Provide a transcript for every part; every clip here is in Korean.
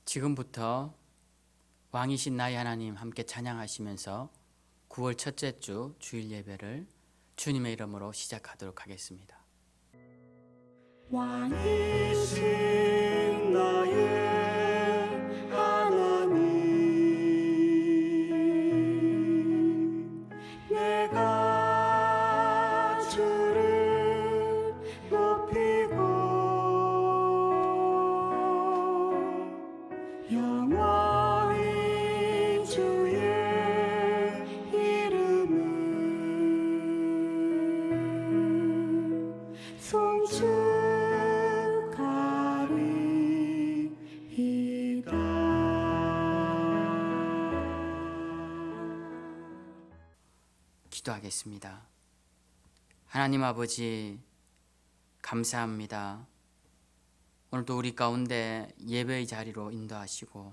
지금부터 왕이신 나의 하나님 함께 찬양하시면서 9월 첫째 주 주일 예배를 주님의 이름으로 시작하도록 하겠습니다. 왕이신 나의 하나님, 내가 주를 높이고 영원히 주의 이름을 송축하리이다. 기도하겠습니다. 하나님 아버지, 감사합니다. 오늘도 우리 가운데 예배의 자리로 인도하시고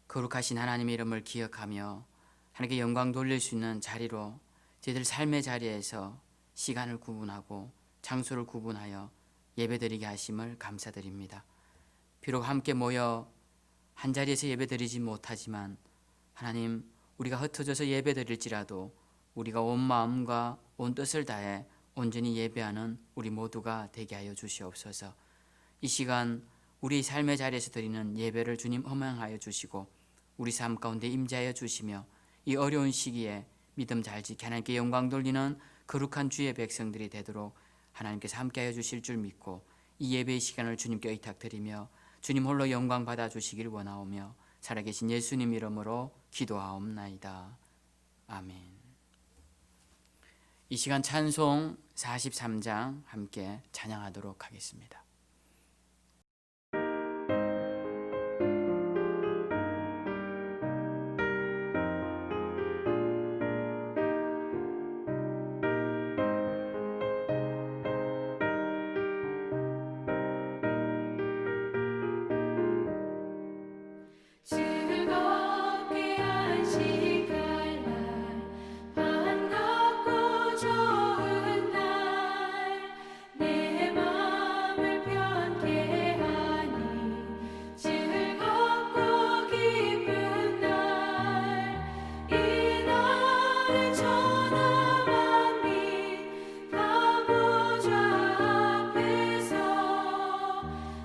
거룩하신 하나님의 이름을 기억하며 하나님께 영광 돌릴 수 있는 자리로 저희들 삶의 자리에서 시간을 구분하고 장소를 구분하여 예배드리게 하심을 감사드립니다. 비록 함께 모여 한자리에서 예배드리지 못하지만 하나님, 우리가 흩어져서 예배드릴지라도 우리가 온 마음과 온 뜻을 다해 온전히 예배하는 우리 모두가 되게 하여 주시옵소서. 이 시간 우리 삶의 자리에서 드리는 예배를 주님 허망하여 주시고 우리 삶 가운데 임재하여 주시며 이 어려운 시기에 믿음 잘 지켜 하나님께 영광 돌리는 거룩한 주의 백성들이 되도록 하나님께서 함께하여 주실 줄 믿고 이 예배의 시간을 주님께 의탁드리며 주님 홀로 영광 받아 주시길 원하오며 살아계신 예수님 이름으로 기도하옵나이다. 아멘. 이 시간 찬송 43장 함께 찬양하도록 하겠습니다. 즐겁게 안식할 날, 반갑고 좋은 날, 내 맘을 편케 하니 즐겁고 기쁜 날, 이 날에 천하 만민 다 보좌 앞에서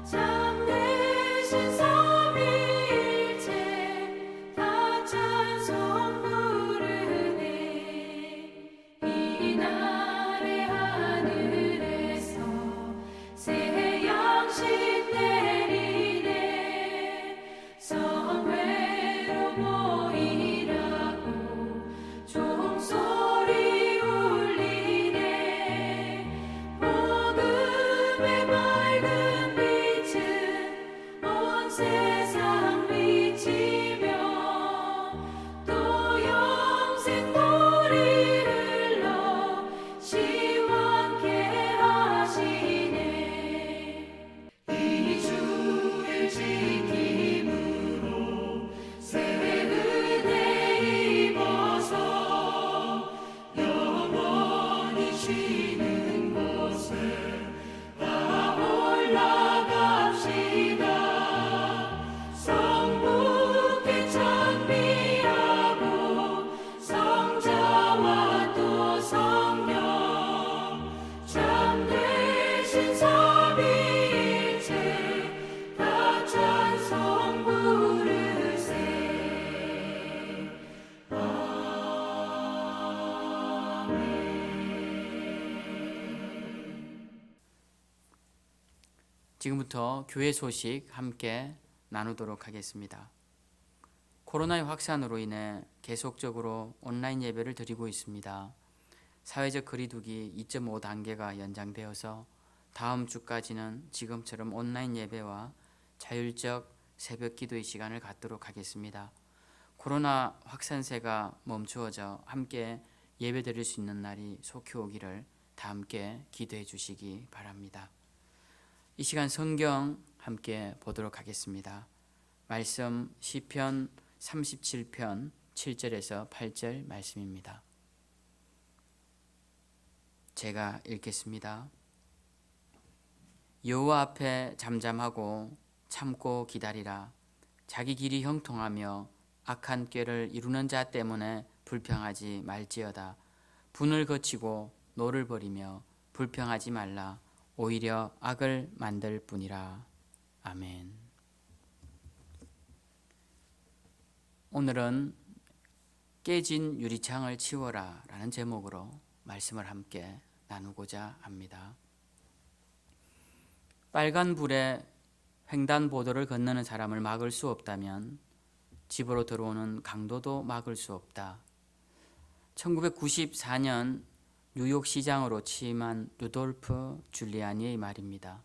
참되신 삼위일체 다 찬송 부르네. 이 날에 하늘에서 새 양식 내리네. 성회로 모이라고 종소리 울리네. 복음의 맑은 빛은 온 세상 비치며 또 영생물이 흘러 시원케 하시네. 이 주를 지킴으로 새 은혜 입어서 영원히 쉬는 곳에 다 올라갑시다. 성부께 찬미하고 성자와 또 성령 참되신 삼위일체 다 찬송 부르세. 지금부터 교회 소식 함께 나누도록 하겠습니다. 코로나의 확산으로 인해 계속적으로 온라인 예배를 드리고 있습니다. 사회적 거리두기 2.5단계가 연장되어서 다음 주까지는 지금처럼 온라인 예배와 자율적 새벽 기도의 시간을 갖도록 하겠습니다. 코로나 확산세가 멈추어져 함께 예배 드릴 수 있는 날이 속히 오기를 다 함께 기도해 주시기 바랍니다. 이 시간 성경 함께 보도록 하겠습니다. 말씀 시편 37편 7절에서 8절 말씀입니다. 제가 읽겠습니다. 여호와 앞에 잠잠하고 참고 기다리라. 자기 길이 형통하며 악한 꾀를 이루는 자 때문에 불평하지 말지어다. 분을 거치고 노를 버리며 불평하지 말라. 오히려 악을 만들 뿐이라. 아멘. 오늘은 깨진 유리창을 치워라 라는 제목으로 말씀을 함께 나누고자 합니다. 빨간 불에 횡단보도를 건너는 사람을 막을 수 없다면 집으로 들어오는 강도도 막을 수 없다. 1994년 뉴욕 시장으로 취임한 루돌프 줄리아니의 말입니다.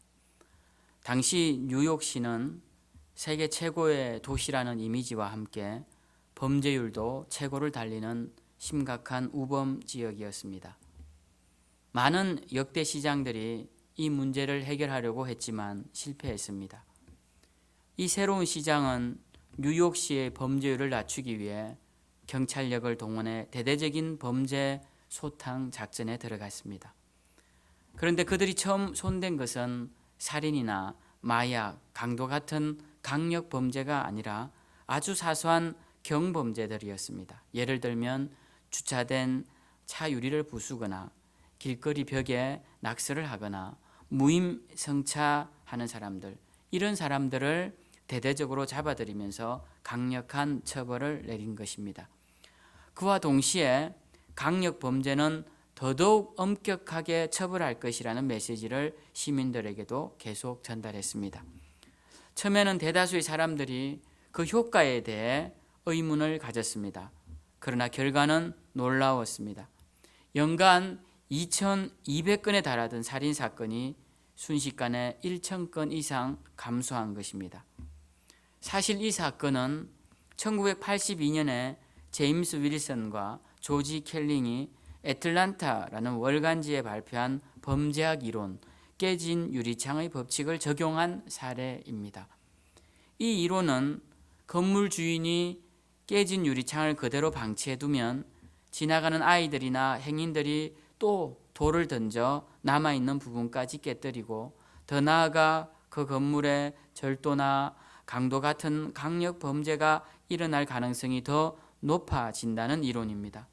당시 뉴욕시는 세계 최고의 도시라는 이미지와 함께 범죄율도 최고를 달리는 심각한 우범 지역이었습니다. 많은 역대 시장들이 이 문제를 해결하려고 했지만 실패했습니다. 이 새로운 시장은 뉴욕시의 범죄율을 낮추기 위해 경찰력을 동원해 대대적인 범죄 소탕 작전에 들어갔습니다. 그런데 그들이 처음 손댄 것은 살인이나 마약, 강도 같은 강력 범죄가 아니라 아주 사소한 경범죄들이었습니다. 예를 들면 주차된 차 유리를 부수거나 길거리 벽에 낙서를 하거나 무임승차하는 사람들, 이런 사람들을 대대적으로 잡아들이면서 강력한 처벌을 내린 것입니다. 그와 동시에 강력 범죄는 더더욱 엄격하게 처벌할 것이라는 메시지를 시민들에게도 계속 전달했습니다. 처음에는 대다수의 사람들이 그 효과에 대해 의문을 가졌습니다. 그러나 결과는 놀라웠습니다. 연간 2,200건에 달하던 살인사건이 순식간에 1,000건 이상 감소한 것입니다. 사실 이 사건은 1982년에 제임스 윌슨과 조지 켈링이 애틀란타라는 월간지에 발표한 범죄학 이론, 깨진 유리창의 법칙을 적용한 사례입니다. 이 이론은 건물 주인이 깨진 유리창을 그대로 방치해두면 지나가는 아이들이나 행인들이 또 돌을 던져 남아있는 부분까지 깨뜨리고 더 나아가 그 건물에 절도나 강도 같은 강력 범죄가 일어날 가능성이 더 높아진다는 이론입니다.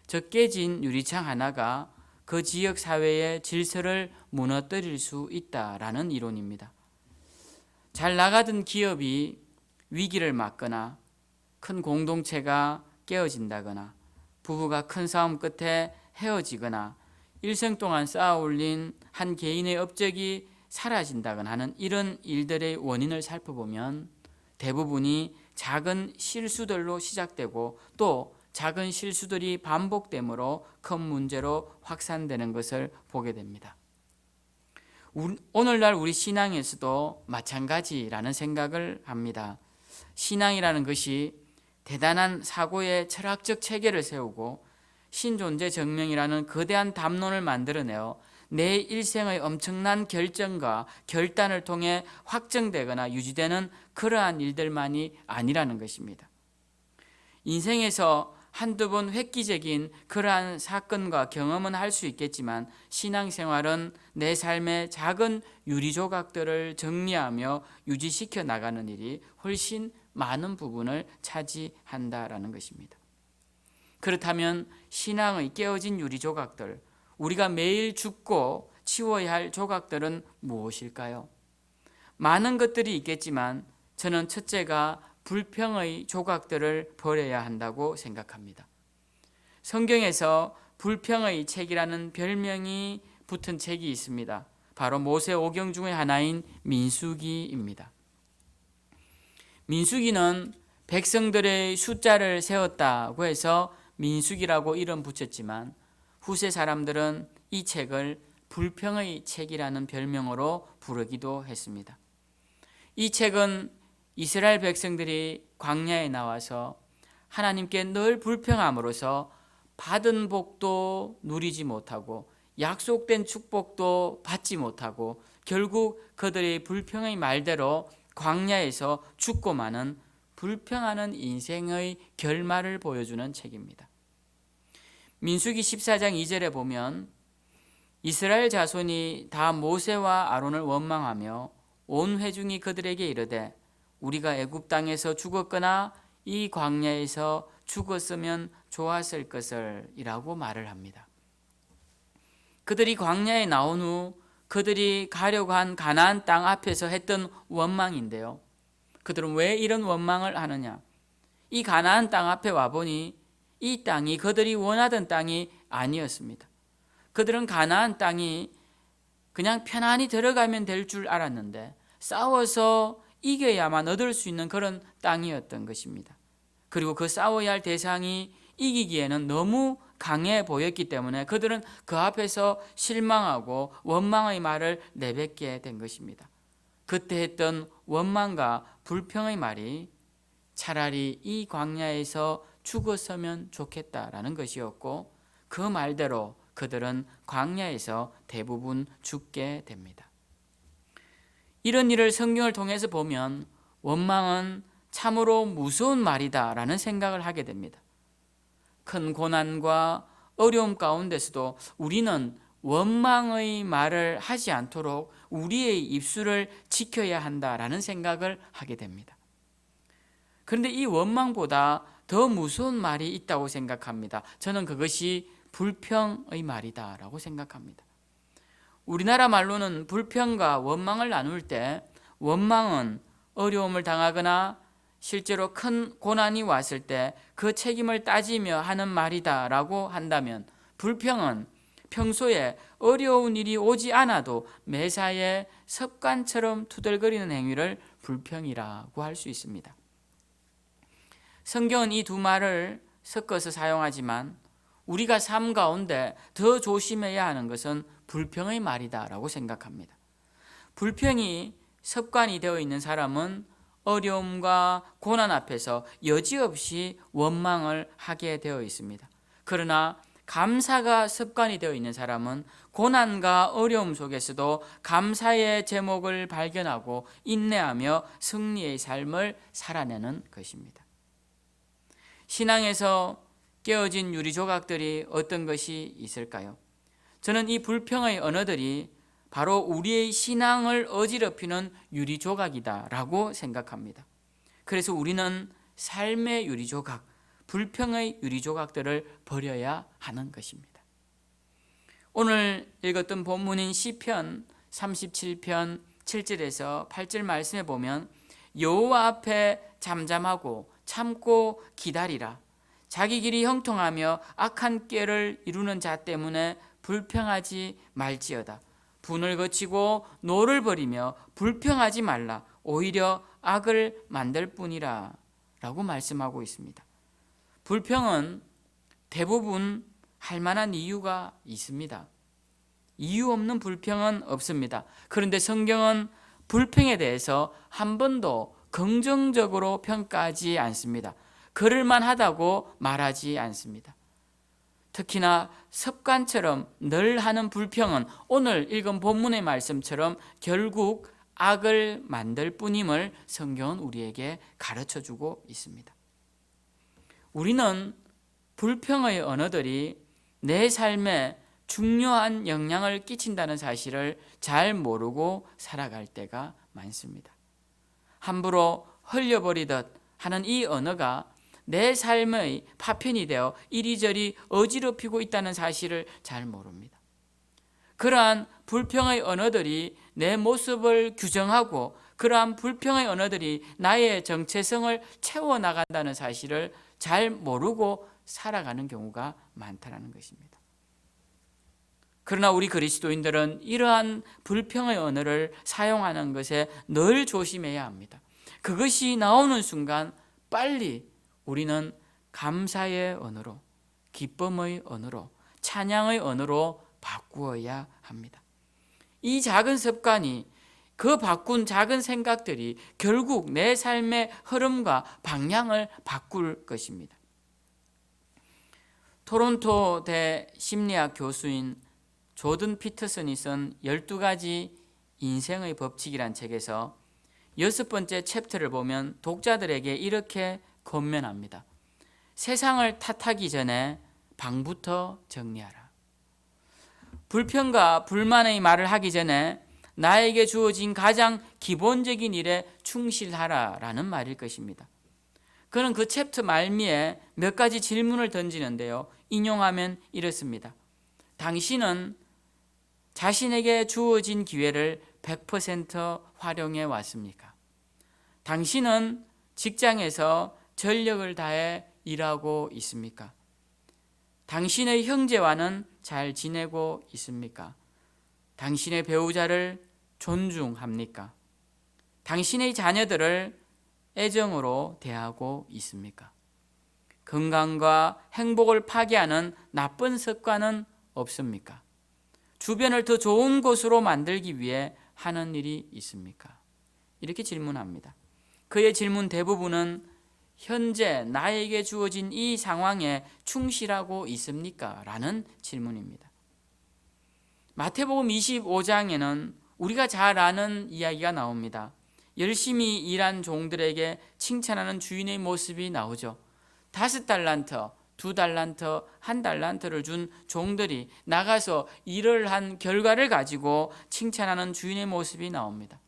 즉 깨진 유리창 하나가 그 지역 사회의 질서를 무너뜨릴 수 있다라는 이론입니다. 잘 나가던 기업이 위기를 맞거나 큰 공동체가 깨어진다거나 부부가 큰 싸움 끝에 헤어지거나 일생 동안 쌓아올린 한 개인의 업적이 사라진다거나 하는 이런 일들의 원인을 살펴보면 대부분이 작은 실수들로 시작되고 또 작은 실수들이 반복되므로 큰 문제로 확산되는 것을 보게 됩니다. 오늘날 우리 신앙에서도 마찬가지라는 생각을 합니다. 신앙이라는 것이 대단한 사고의 철학적 체계를 세우고 신존재 증명이라는 거대한 담론을 만들어내어 내 일생의 엄청난 결정과 결단을 통해 확정되거나 유지되는 그러한 일들만이 아니라는 것입니다. 인생에서 한두 번 획기적인 그러한 사건과 경험은 할 수 있겠지만 신앙생활은 내 삶의 작은 유리조각들을 정리하며 유지시켜 나가는 일이 훨씬 많은 부분을 차지한다라는 것입니다. 그렇다면 신앙의 깨어진 유리조각들, 우리가 매일 줍고 치워야 할 조각들은 무엇일까요? 많은 것들이 있겠지만 저는 첫째가 불평의 조각들을 버려야 한다고 생각합니다. 성경에서 불평의 책이라는 별명이 붙은 책이 있습니다. 바로 모세 오경 중에 하나인 민수기입니다. 민수기는 백성들의 숫자를 세웠다고 해서 민수기라고 이름 붙였지만 후세 사람들은 이 책을 불평의 책이라는 별명으로 부르기도 했습니다. 이 책은 이스라엘 백성들이 광야에 나와서 하나님께 늘 불평함으로써 받은 복도 누리지 못하고 약속된 축복도 받지 못하고 결국 그들의 불평의 말대로 광야에서 죽고 마는 불평하는 인생의 결말을 보여주는 책입니다. 민수기 14장 2절에 보면 이스라엘 자손이 다 모세와 아론을 원망하며 온 회중이 그들에게 이르되 우리가 애굽 땅에서 죽었거나 이 광야에서 죽었으면 좋았을 것을 이라고 말을 합니다. 그들이 광야에 나온 후 그들이 가려고 한 가나안 땅 앞에서 했던 원망인데요. 그들은 왜 이런 원망을 하느냐? 이 가나안 땅 앞에 와보니 이 땅이 그들이 원하던 땅이 아니었습니다. 그들은 가나안 땅이 그냥 편안히 들어가면 될 줄 알았는데 싸워서 이겨야만 얻을 수 있는 그런 땅이었던 것입니다. 그리고 그 싸워야 할 대상이 이기기에는 너무 강해 보였기 때문에 그들은 그 앞에서 실망하고 원망의 말을 내뱉게 된 것입니다. 그때 했던 원망과 불평의 말이 차라리 이 광야에서 죽었으면 좋겠다라는 것이었고, 그 말대로 그들은 광야에서 대부분 죽게 됩니다. 이런 일을 성경을 통해서 보면 원망은 참으로 무서운 말이다라는 생각을 하게 됩니다. 큰 고난과 어려움 가운데서도 우리는 원망의 말을 하지 않도록 우리의 입술을 지켜야 한다라는 생각을 하게 됩니다. 그런데 이 원망보다 더 무서운 말이 있다고 생각합니다. 저는 그것이 불평의 말이다라고 생각합니다. 우리나라 말로는 불평과 원망을 나눌 때 원망은 어려움을 당하거나 실제로 큰 고난이 왔을 때 그 책임을 따지며 하는 말이다라고 한다면, 불평은 평소에 어려운 일이 오지 않아도 매사에 습관처럼 투덜거리는 행위를 불평이라고 할 수 있습니다. 성경은 이 두 말을 섞어서 사용하지만 우리가 삶 가운데 더 조심해야 하는 것은 불평의 말이다라고 생각합니다. 불평이 습관이 되어 있는 사람은 어려움과 고난 앞에서 여지없이 원망을 하게 되어 있습니다. 그러나 감사가 습관이 되어 있는 사람은 고난과 어려움 속에서도 감사의 제목을 발견하고 인내하며 승리의 삶을 살아내는 것입니다. 신앙에서 깨어진 유리 조각들이 어떤 것이 있을까요? 저는 이 불평의 언어들이 바로 우리의 신앙을 어지럽히는 유리 조각이다라고 생각합니다. 그래서 우리는 삶의 유리 조각, 불평의 유리 조각들을 버려야 하는 것입니다. 오늘 읽었던 본문인 시편 37편 7절에서 8절 말씀에 보면 여호와 앞에 잠잠하고 참고 기다리라. 자기 길이 형통하며 악한 꾀를 이루는 자 때문에 불평하지 말지어다. 분을 거치고 노를 버리며 불평하지 말라. 오히려 악을 만들 뿐이라 라고 말씀하고 있습니다. 불평은 대부분 할 만한 이유가 있습니다. 이유 없는 불평은 없습니다. 그런데 성경은 불평에 대해서 한 번도 긍정적으로 평가하지 않습니다. 그럴만 하다고 말하지 않습니다. 특히나 습관처럼 늘 하는 불평은 오늘 읽은 본문의 말씀처럼 결국 악을 만들 뿐임을 성경은 우리에게 가르쳐주고 있습니다. 우리는 불평의 언어들이 내 삶에 중요한 영향을 끼친다는 사실을 잘 모르고 살아갈 때가 많습니다. 함부로 흘려버리듯 하는 이 언어가 내 삶의 파편이 되어 이리저리 어지럽히고 있다는 사실을 잘 모릅니다. 그러한 불평의 언어들이 내 모습을 규정하고 그러한 불평의 언어들이 나의 정체성을 채워나간다는 사실을 잘 모르고 살아가는 경우가 많다는 것입니다. 그러나 우리 그리스도인들은 이러한 불평의 언어를 사용하는 것에 늘 조심해야 합니다. 그것이 나오는 순간 빨리 우리는 감사의 언어로, 기쁨의 언어로, 찬양의 언어로 바꾸어야 합니다. 이 작은 습관이, 그 바꾼 작은 생각들이 결국 내 삶의 흐름과 방향을 바꿀 것입니다. 토론토 대 심리학 교수인 조던 피터슨이 쓴 12가지 인생의 법칙이란 책에서 6번째 챕터를 보면 독자들에게 이렇게 권면합니다. 세상을 탓하기 전에 방부터 정리하라. 불평과 불만의 말을 하기 전에 나에게 주어진 가장 기본적인 일에 충실하라라는 말일 것입니다. 그는 그 챕터 말미에 몇 가지 질문을 던지는데요. 인용하면 이렇습니다. 당신은 자신에게 주어진 기회를 100% 활용해 왔습니까? 당신은 직장에서 전력을 다해 일하고 있습니까? 당신의 형제와는 잘 지내고 있습니까? 당신의 배우자를 존중합니까? 당신의 자녀들을 애정으로 대하고 있습니까? 건강과 행복을 파괴하는 나쁜 습관은 없습니까? 주변을 더 좋은 곳으로 만들기 위해 하는 일이 있습니까? 이렇게 질문합니다. 그의 질문 대부분은 현재 나에게 주어진 이 상황에 충실하고 있습니까? 라는 질문입니다. 마태복음 25장에는 우리가 잘 아는 이야기가 나옵니다. 열심히 일한 종들에게 칭찬하는 주인의 모습이 나오죠. 5달란트, 2달란트, 1달란트를 준 종들이 나가서 일을 한 결과를 가지고 칭찬하는 주인의 모습이 나옵니다.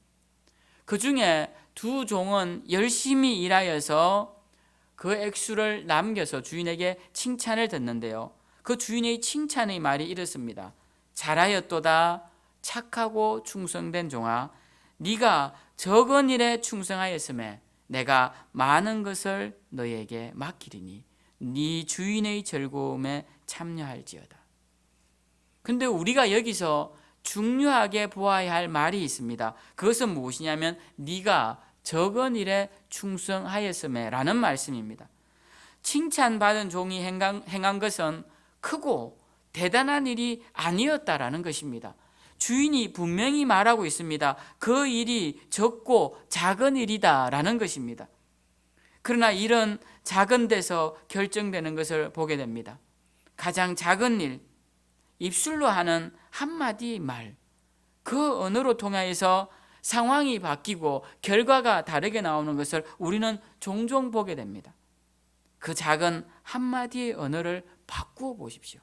그 중에 2 종은 열심히 일하여서 그 액수를 남겨서 주인에게 칭찬을 듣는데요. 그 주인의 칭찬의 말이 이렇습니다. 잘하였도다 착하고 충성된 종아, 네가 적은 일에 충성하였음에 내가 많은 것을 너에게 맡기리니 네 주인의 즐거움에 참여할지어다. 근데 우리가 여기서 중요하게 보아야 할 말이 있습니다. 그것은 무엇이냐면 네가 적은 일에 충성하였음에 라는 말씀입니다. 칭찬받은 종이 행한 것은 크고 대단한 일이 아니었다라는 것입니다. 주인이 분명히 말하고 있습니다. 그 일이 적고 작은 일이다라는 것입니다. 그러나 이런 작은 데서 결정되는 것을 보게 됩니다. 가장 작은 일, 입술로 하는 한마디 말, 그 언어로 통하여서 상황이 바뀌고 결과가 다르게 나오는 것을 우리는 종종 보게 됩니다. 그 작은 한마디의 언어를 바꾸어 보십시오.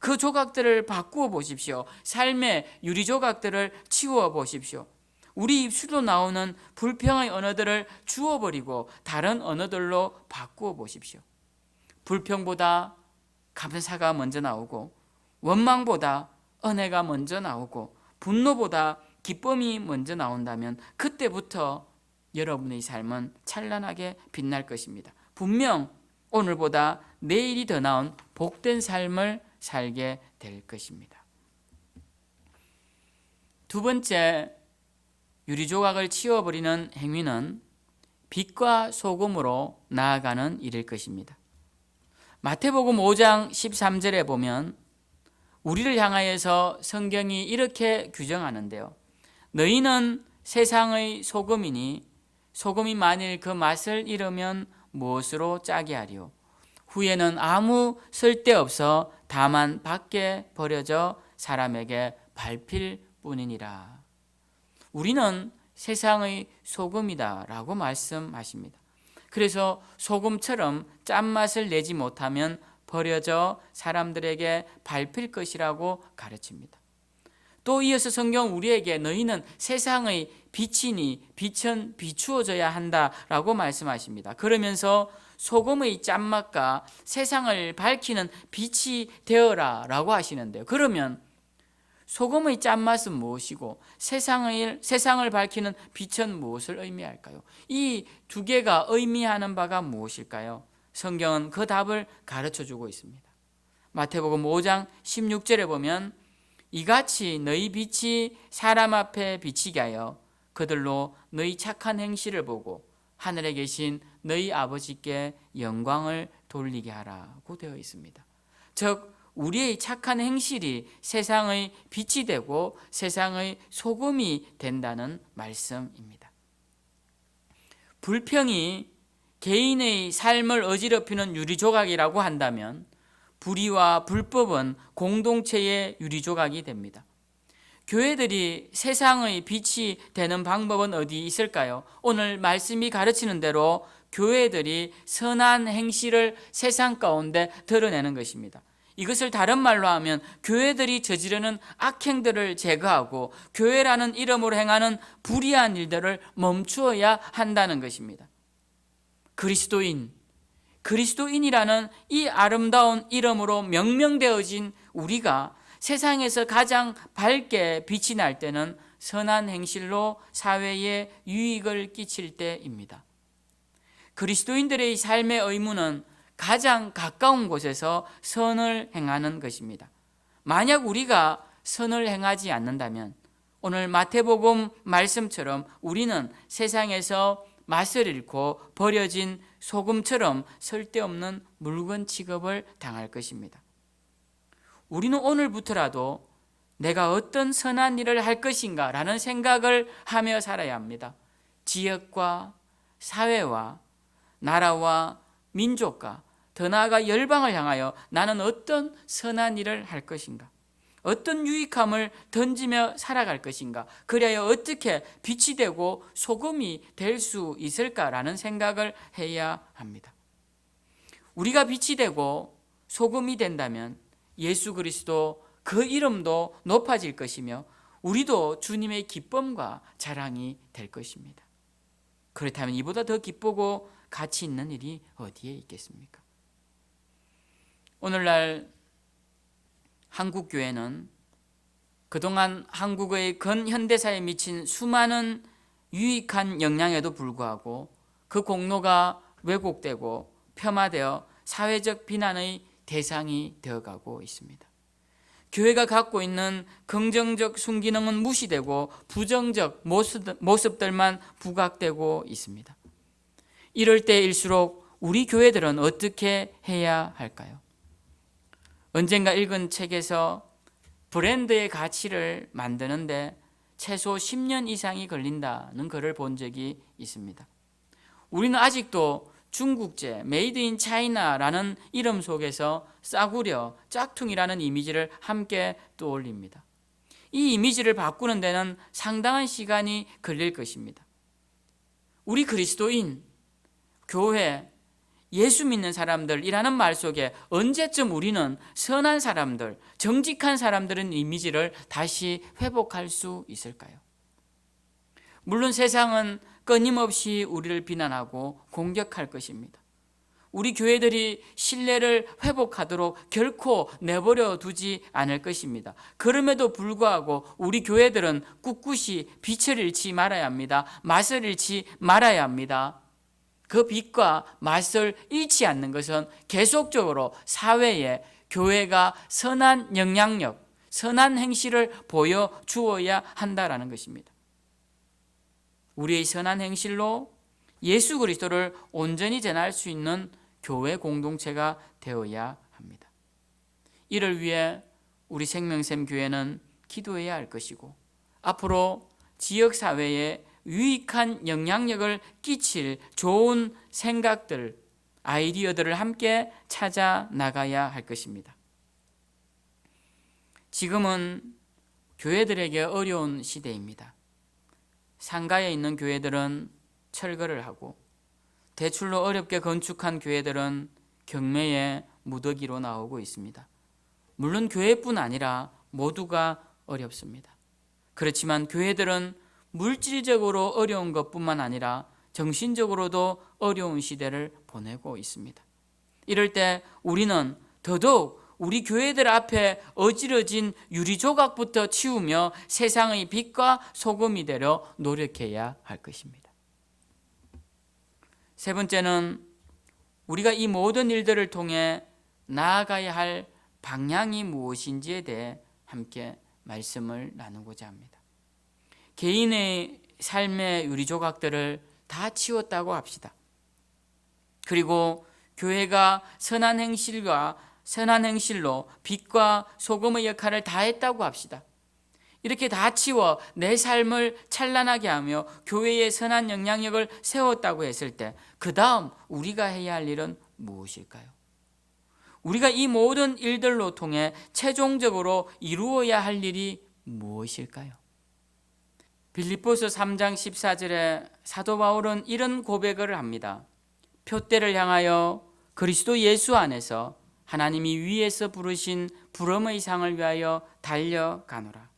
그 조각들을 바꾸어 보십시오. 삶의 유리 조각들을 치워 보십시오. 우리 입술로 나오는 불평의 언어들을 주워버리고 다른 언어들로 바꾸어 보십시오. 불평보다 감사가 먼저 나오고, 원망보다 은혜가 먼저 나오고, 분노보다 기쁨이 먼저 나온다면 그때부터 여러분의 삶은 찬란하게 빛날 것입니다. 분명 오늘보다 내일이 더 나은 복된 삶을 살게 될 것입니다. 2번째, 유리조각을 치워버리는 행위는 빛과 소금으로 나아가는 일일 것입니다. 마태복음 5장 13절에 보면 우리를 향하여서 성경이 이렇게 규정하는데요. 너희는 세상의 소금이니 소금이 만일 그 맛을 잃으면 무엇으로 짜게 하리요? 후에는 아무 쓸데없어 다만 밖에 버려져 사람에게 밟힐 뿐이니라. 우리는 세상의 소금이다 라고 말씀하십니다. 그래서 소금처럼 짠맛을 내지 못하면 버려져 사람들에게 밟힐 것이라고 가르칩니다. 또 이어서 성경 우리에게 너희는 세상의 빛이니 빛은 비추어져야 한다라고 말씀하십니다. 그러면서 소금의 짠맛과 세상을 밝히는 빛이 되어라 라고 하시는데요. 그러면 소금의 짠맛은 무엇이고 세상을 밝히는 빛은 무엇을 의미할까요? 이 2개가 의미하는 바가 무엇일까요? 성경은 그 답을 가르쳐주고 있습니다. 마태복음 5장 16절에 보면 이같이 너희 빛이 사람 앞에 비치게 하여 그들로 너희 착한 행실을 보고 하늘에 계신 너희 아버지께 영광을 돌리게 하라고 되어 있습니다. 즉 우리의 착한 행실이 세상의 빛이 되고 세상의 소금이 된다는 말씀입니다. 불평이 개인의 삶을 어지럽히는 유리조각이라고 한다면 불의와 불법은 공동체의 유리조각이 됩니다. 교회들이 세상의 빛이 되는 방법은 어디 있을까요? 오늘 말씀이 가르치는 대로 교회들이 선한 행실을 세상 가운데 드러내는 것입니다. 이것을 다른 말로 하면 교회들이 저지르는 악행들을 제거하고 교회라는 이름으로 행하는 불의한 일들을 멈추어야 한다는 것입니다. 그리스도인이라는 이 아름다운 이름으로 명명되어진 우리가 세상에서 가장 밝게 빛이 날 때는 선한 행실로 사회에 유익을 끼칠 때입니다. 그리스도인들의 삶의 의무는 가장 가까운 곳에서 선을 행하는 것입니다. 만약 우리가 선을 행하지 않는다면 오늘 마태복음 말씀처럼 우리는 세상에서 맛을 잃고 버려진 소금처럼 쓸데없는 물건 취급을 당할 것입니다. 우리는 오늘부터라도 내가 어떤 선한 일을 할 것인가 라는 생각을 하며 살아야 합니다. 지역과 사회와 나라와 민족과 더 나아가 열방을 향하여 나는 어떤 선한 일을 할 것인가, 어떤 유익함을 던지며 살아갈 것인가, 그래야 어떻게 빛이 되고 소금이 될 수 있을까라는 생각을 해야 합니다. 우리가 빛이 되고 소금이 된다면 예수 그리스도 그 이름도 높아질 것이며 우리도 주님의 기쁨과 자랑이 될 것입니다. 그렇다면 이보다 더 기쁘고 가치 있는 일이 어디에 있겠습니까? 오늘날 한국 교회는 그동안 한국의 근현대사에 미친 수많은 유익한 영향에도 불구하고 그 공로가 왜곡되고 폄하되어 사회적 비난의 대상이 되어가고 있습니다. 교회가 갖고 있는 긍정적 순기능은 무시되고 부정적 모습들만 부각되고 있습니다. 이럴 때일수록 우리 교회들은 어떻게 해야 할까요? 언젠가 읽은 책에서 브랜드의 가치를 만드는데 최소 10년 이상이 걸린다는 글을 본 적이 있습니다. 우리는 아직도 중국제, 메이드 인 차이나라는 이름 속에서 싸구려, 짝퉁이라는 이미지를 함께 떠올립니다. 이 이미지를 바꾸는 데는 상당한 시간이 걸릴 것입니다. 우리 그리스도인, 교회, 예수 믿는 사람들이라는 말 속에 언제쯤 우리는 선한 사람들, 정직한 사람들의 이미지를 다시 회복할 수 있을까요? 물론 세상은 끊임없이 우리를 비난하고 공격할 것입니다. 우리 교회들이 신뢰를 회복하도록 결코 내버려 두지 않을 것입니다. 그럼에도 불구하고 우리 교회들은 꿋꿋이 빛을 잃지 말아야 합니다. 맛을 잃지 말아야 합니다. 그 빛과 맛을 잃지 않는 것은 계속적으로 사회에 교회가 선한 영향력, 선한 행실을 보여주어야 한다는 것입니다. 우리의 선한 행실로 예수 그리스도를 온전히 전할 수 있는 교회 공동체가 되어야 합니다. 이를 위해 우리 생명샘 교회는 기도해야 할 것이고 앞으로 지역사회에 유익한 영향력을 끼칠 좋은 생각들, 아이디어들을 함께 찾아 나가야 할 것입니다. 지금은 교회들에게 어려운 시대입니다. 상가에 있는 교회들은 철거를 하고 대출로 어렵게 건축한 교회들은 경매의 무더기로 나오고 있습니다. 물론 교회뿐 아니라 모두가 어렵습니다. 그렇지만 교회들은 물질적으로 어려운 것뿐만 아니라 정신적으로도 어려운 시대를 보내고 있습니다. 이럴 때 우리는 더더욱 우리 교회들 앞에 어지러진 유리조각부터 치우며 세상의 빛과 소금이 되려 노력해야 할 것입니다. 세 번째는 우리가 이 모든 일들을 통해 나아가야 할 방향이 무엇인지에 대해 함께 말씀을 나누고자 합니다. 개인의 삶의 유리조각들을 다 치웠다고 합시다. 그리고 교회가 선한 행실로 빛과 소금의 역할을 다 했다고 합시다. 이렇게 다 치워 내 삶을 찬란하게 하며 교회의 선한 영향력을 세웠다고 했을 때 그 다음 우리가 해야 할 일은 무엇일까요? 우리가 이 모든 일들로 통해 최종적으로 이루어야 할 일이 무엇일까요? 빌립보서 3장 14절에 사도 바울은 이런 고백을 합니다. 표대를 향하여 그리스도 예수 안에서 하나님이 위에서 부르신 부름의 상을 위하여 달려가노라.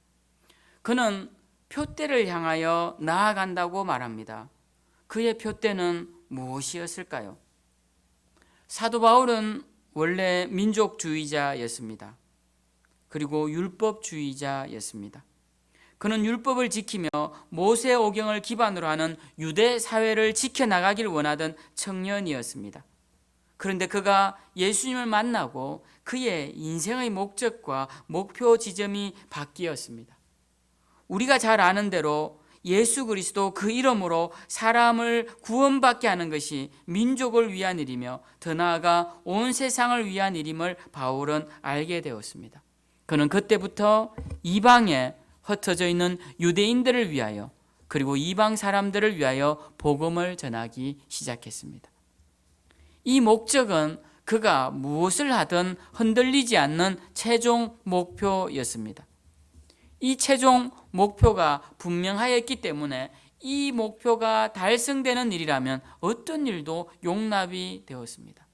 그는 표대를 향하여 나아간다고 말합니다. 그의 표대는 무엇이었을까요? 사도 바울은 원래 민족주의자였습니다. 그리고 율법주의자였습니다. 그는 율법을 지키며 모세오경을 기반으로 하는 유대 사회를 지켜나가길 원하던 청년이었습니다. 그런데 그가 예수님을 만나고 그의 인생의 목적과 목표 지점이 바뀌었습니다. 우리가 잘 아는 대로 예수 그리스도 그 이름으로 사람을 구원받게 하는 것이 민족을 위한 일이며 더 나아가 온 세상을 위한 일임을 바울은 알게 되었습니다. 그는 그때부터 이방에 흩어져 있는 유대인들을 위하여 그리고 이방 사람들을 위하여 복음을 전하기 시작했습니다. 이 목적은 그가 무엇을 하든 흔들리지 않는 최종 목표였습니다. 이 최종 목표가 분명하였기 때문에 이 목표가 달성되는 일이라면 어떤 일도 용납이 되었습니다.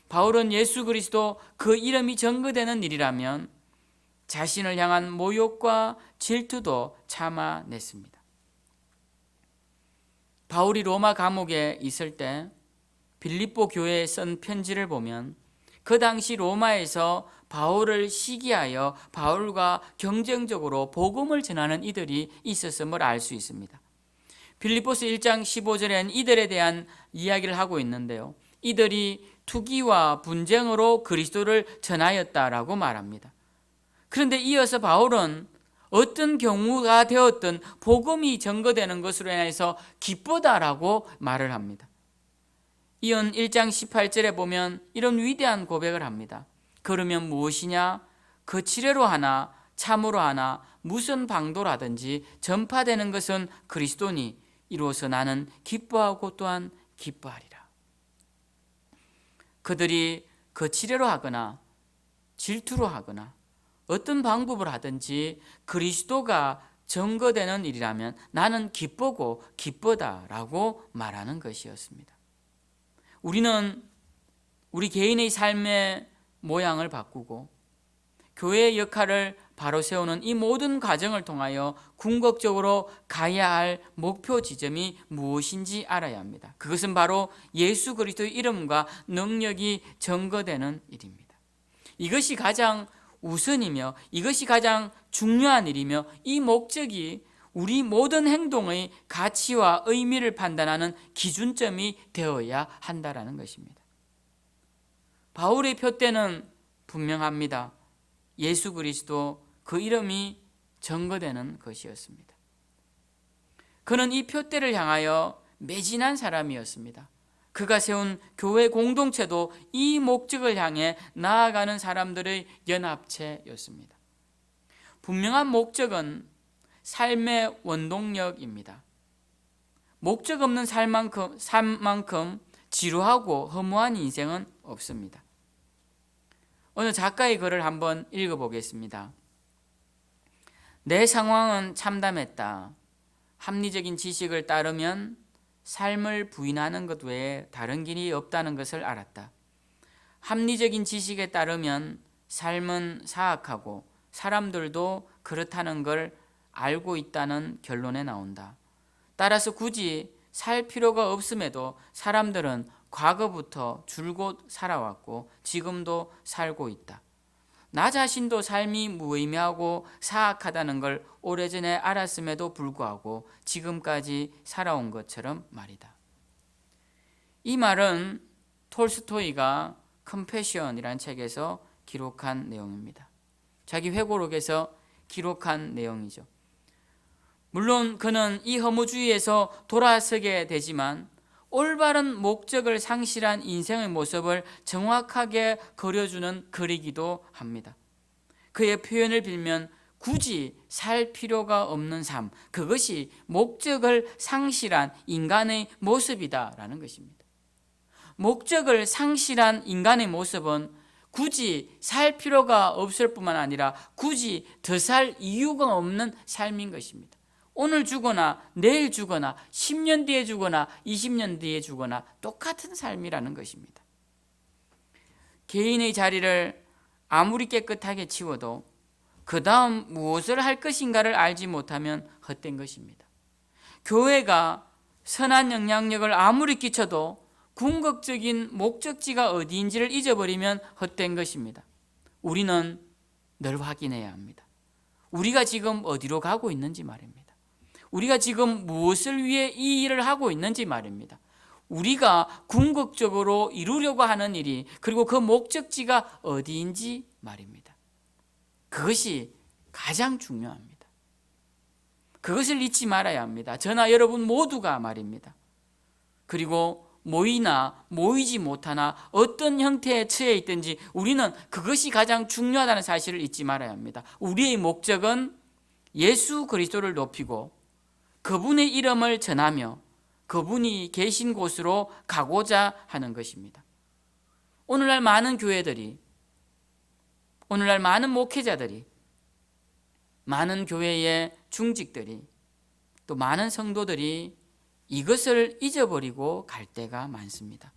바울은 예수 그리스도 그 이름이 전거되는 일이라면 자신을 향한 모욕과 질투도 참아냈습니다. 바울이 로마 감옥에 있을 때 빌립보 교회에 쓴 편지를 보면 그 당시 로마에서 바울을 시기하여 바울과 경쟁적으로 복음을 전하는 이들이 있었음을 알 수 있습니다. 빌립보서 1장 15절엔 이들에 대한 이야기를 하고 있는데요. 이들이 투기와 분쟁으로 그리스도를 전하였다라고 말합니다. 그런데 이어서 바울은 어떤 경우가 되었든 복음이 전거되는 것으로 인해서 기쁘다라고 말을 합니다. 이은 1장 18절에 보면 이런 위대한 고백을 합니다. 그러면 무엇이냐? 거칠애로 하나 참으로 하나 무슨 방도라든지 전파되는 것은 그리스도니 이로써 나는 기뻐하고 또한 기뻐하리라. 그들이 거칠애로 하거나 질투로 하거나 어떤 방법을 하든지 그리스도가 전거되는 일이라면 나는 기쁘고 기쁘다라고 말하는 것이었습니다. 우리는 우리 개인의 삶의 모양을 바꾸고 교회의 역할을 바로 세우는 이 모든 과정을 통하여 궁극적으로 가야 할 목표 지점이 무엇인지 알아야 합니다. 그것은 바로 예수 그리스도의 이름과 능력이 전거되는 일입니다. 이것이 가장 우선이며 이것이 가장 중요한 일이며 이 목적이 우리 모든 행동의 가치와 의미를 판단하는 기준점이 되어야 한다는 것입니다. 바울의 표대는 분명합니다. 예수 그리스도 그 이름이 전거되는 것이었습니다. 그는 이 표대를 향하여 매진한 사람이었습니다. 그가 세운 교회 공동체도 이 목적을 향해 나아가는 사람들의 연합체였습니다. 분명한 목적은 삶의 원동력입니다. 목적 없는 삶만큼 지루하고 허무한 인생은 없습니다. 어느 작가의 글을 한번 읽어보겠습니다. 내 상황은 참담했다. 합리적인 지식을 따르면 삶을 부인하는 것 외에 다른 길이 없다는 것을 알았다. 합리적인 지식에 따르면 삶은 사악하고 사람들도 그렇다는 걸 알고 있다는 결론에 나온다. 따라서 굳이 살 필요가 없음에도 사람들은 과거부터 줄곧 살아왔고 지금도 살고 있다. 나 자신도 삶이 무의미하고 사악하다는 걸 오래전에 알았음에도 불구하고 지금까지 살아온 것처럼 말이다. 이 말은 톨스토이가 컴패션이라는 책에서 기록한 내용입니다. 자기 회고록에서 기록한 내용이죠. 물론 그는 이 허무주의에서 돌아서게 되지만 올바른 목적을 상실한 인생의 모습을 정확하게 그려주는 글이기도 합니다. 그의 표현을 빌면 굳이 살 필요가 없는 삶, 그것이 목적을 상실한 인간의 모습이다라는 것입니다. 목적을 상실한 인간의 모습은 굳이 살 필요가 없을 뿐만 아니라 굳이 더 살 이유가 없는 삶인 것입니다. 오늘 죽거나 내일 죽거나 10년 뒤에 죽거나 20년 뒤에 죽거나 똑같은 삶이라는 것입니다. 개인의 자리를 아무리 깨끗하게 치워도 그 다음 무엇을 할 것인가를 알지 못하면 헛된 것입니다. 교회가 선한 영향력을 아무리 끼쳐도 궁극적인 목적지가 어디인지를 잊어버리면 헛된 것입니다. 우리는 늘 확인해야 합니다. 우리가 지금 어디로 가고 있는지 말입니다. 우리가 지금 무엇을 위해 이 일을 하고 있는지 말입니다. 우리가 궁극적으로 이루려고 하는 일이, 그리고 그 목적지가 어디인지 말입니다. 그것이 가장 중요합니다. 그것을 잊지 말아야 합니다. 저나 여러분 모두가 말입니다. 그리고 모이나 모이지 못하나 어떤 형태에 처해 있든지 우리는 그것이 가장 중요하다는 사실을 잊지 말아야 합니다. 우리의 목적은 예수 그리스도를 높이고 그분의 이름을 전하며 그분이 계신 곳으로 가고자 하는 것입니다. 오늘날 많은 교회들이, 오늘날 많은 목회자들이, 많은 교회의 중직들이, 또 많은 성도들이 이것을 잊어버리고 갈 때가 많습니다.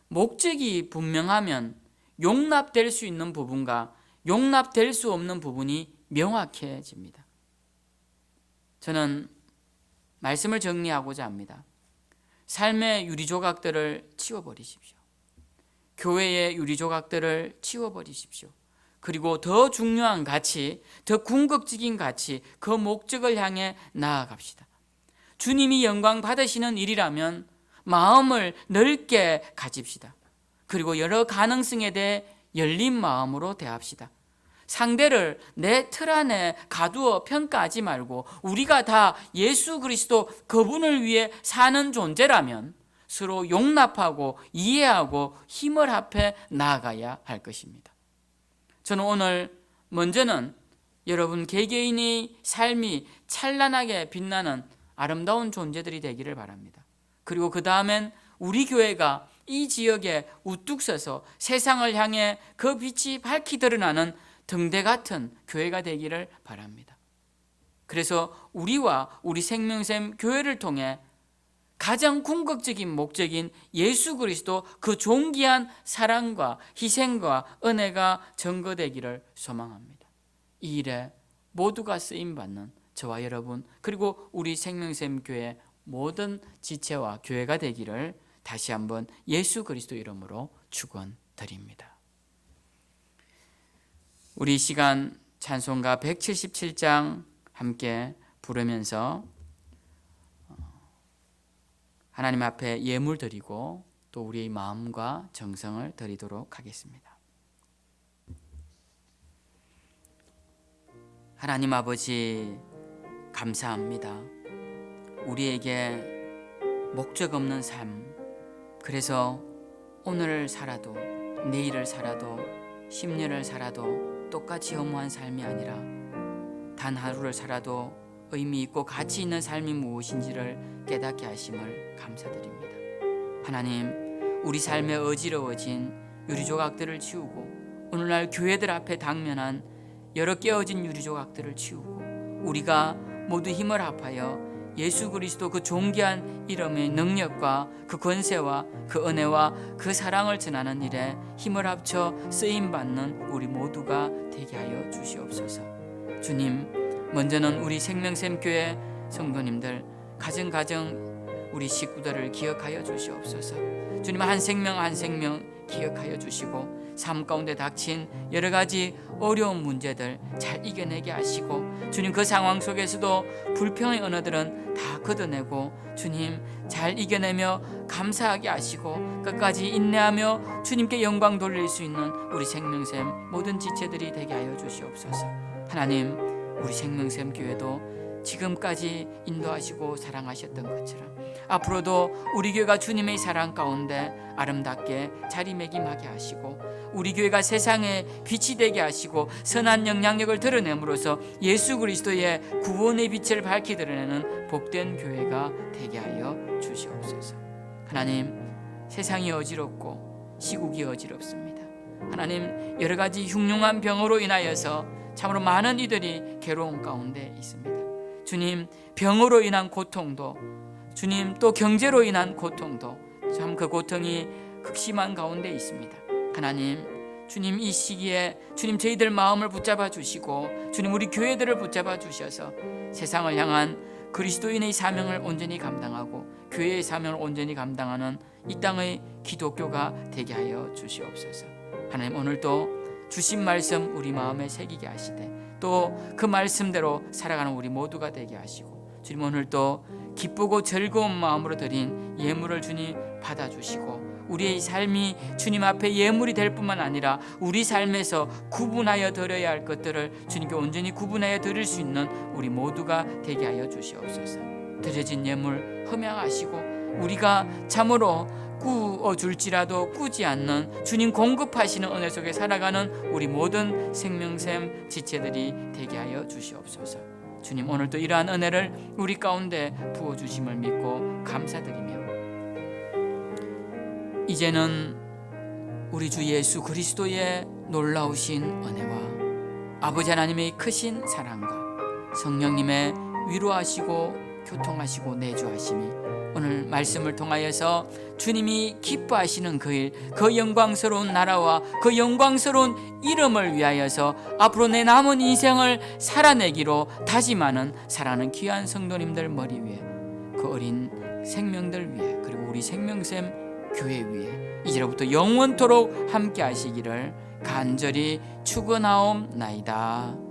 목적이 분명하면 용납될 수 있는 부분과 용납될 수 없는 부분이 명확해집니다. 저는 말씀을 정리하고자 합니다. 삶의 유리조각들을 치워버리십시오. 교회의 유리조각들을 치워버리십시오. 그리고 더 중요한 가치, 더 궁극적인 가치, 그 목적을 향해 나아갑시다. 주님이 영광 받으시는 일이라면 마음을 넓게 가집시다. 그리고 여러 가능성에 대해 열린 마음으로 대합시다. 상대를 내 틀 안에 가두어 평가하지 말고 우리가 다 예수 그리스도 그분을 위해 사는 존재라면 서로 용납하고 이해하고 힘을 합해 나아가야 할 것입니다. 저는 오늘 먼저는 여러분 개개인의 삶이 찬란하게 빛나는 아름다운 존재들이 되기를 바랍니다. 그리고 그 다음엔 우리 교회가 이 지역에 우뚝 서서 세상을 향해 그 빛이 밝히 드러나는 등대 같은 교회가 되기를 바랍니다. 그래서 우리와 우리 생명샘 교회를 통해 가장 궁극적인 목적인 예수 그리스도 그 존귀한 사랑과 희생과 은혜가 증거되기를 소망합니다. 이 일에 모두가 쓰임받는 저와 여러분, 그리고 우리 생명샘 교회 모든 지체와 교회가 되기를 다시 한번 예수 그리스도 이름으로 축원드립니다. 우리 이 시간 찬송가 177장 함께 부르면서 하나님 앞에 예물 드리고 또 우리의 마음과 정성을 드리도록 하겠습니다. 하나님 아버지, 감사합니다. 우리에게 목적 없는 삶, 그래서 오늘을 살아도 내일을 살아도 10년을 살아도 똑같이 허무한 삶이 아니라 단 하루를 살아도 의미 있고 가치 있는 삶이 무엇인지를 깨닫게 하심을 감사드립니다. 하나님, 우리 삶에 어지러워진 유리조각들을 치우고 오늘날 교회들 앞에 당면한 여러 깨어진 유리조각들을 치우고 우리가 모두 힘을 합하여 예수 그리스도 그 존귀한 이름의 능력과 그 권세와 그 은혜와 그 사랑을 전하는 일에 힘을 합쳐 쓰임받는 우리 모두가 되게 하여 주시옵소서. 주님, 먼저는 우리 생명샘 교회 성도님들 가정 우리 식구들을 기억하여 주시옵소서. 주님, 한 생명 한 생명 기억하여 주시고 삶 가운데 닥친 여러 가지 어려운 문제들 잘 이겨내게 하시고 주님, 그 상황 속에서도 불평의 언어들은 다 걷어내고 주님 잘 이겨내며 감사하게 하시고 끝까지 인내하며 주님께 영광 돌릴 수 있는 우리 생명샘 모든 지체들이 되게 하여 주시옵소서. 하나님, 우리 생명샘 교회도 지금까지 인도하시고 사랑하셨던 것처럼 앞으로도 우리 교회가 주님의 사랑 가운데 아름답게 자리매김하게 하시고 우리 교회가 세상에 빛이 되게 하시고 선한 영향력을 드러냄으로써 예수 그리스도의 구원의 빛을 밝히 드러내는 복된 교회가 되게 하여 주시옵소서. 하나님, 세상이 어지럽고 시국이 어지럽습니다. 하나님, 여러 가지 흉흉한 병으로 인하여서 참으로 많은 이들이 괴로움 가운데 있습니다. 주님, 병으로 인한 고통도, 주님 또 경제로 인한 고통도 참 그 고통이 극심한 가운데 있습니다. 하나님, 주님 이 시기에 주님 저희들 마음을 붙잡아 주시고 주님 우리 교회들을 붙잡아 주셔서 세상을 향한 그리스도인의 사명을 온전히 감당하고 교회의 사명을 온전히 감당하는 이 땅의 기독교가 되게 하여 주시옵소서. 하나님 오늘도 주신 말씀 우리 마음에 새기게 하시되 또 그 말씀대로 살아가는 우리 모두가 되게 하시고 주님 오늘도 기쁘고 즐거운 마음으로 드린 예물을 주님 받아주시고 우리의 삶이 주님 앞에 예물이 될 뿐만 아니라 우리 삶에서 구분하여 드려야 할 것들을 주님께 온전히 구분하여 드릴 수 있는 우리 모두가 되게 하여 주시옵소서. 드려진 예물 흠양하시고 우리가 참으로 꾸어줄지라도 꾸지 않는 주님 공급하시는 은혜 속에 살아가는 우리 모든 생명샘 지체들이 되게 하여 주시옵소서. 주님 오늘도 이러한 은혜를 우리 가운데 부어주심을 믿고 감사드리며 이제는 우리 주 예수 그리스도의 놀라우신 은혜와 아버지 하나님의 크신 사랑과 성령님의 위로하시고 교통하시고 내주하심이 오늘 말씀을 통하여서 주님이 기뻐하시는 그 일, 그 영광스러운 나라와 그 영광스러운 이름을 위하여서 앞으로 내 남은 인생을 살아내기로 다짐하는 사랑하는 귀한 성도님들 머리 위에 그 어린 생명들 위에 그리고 우리 생명샘 교회 위에 이제로부터 영원토록 함께 하시기를 간절히 축원하옵나이다.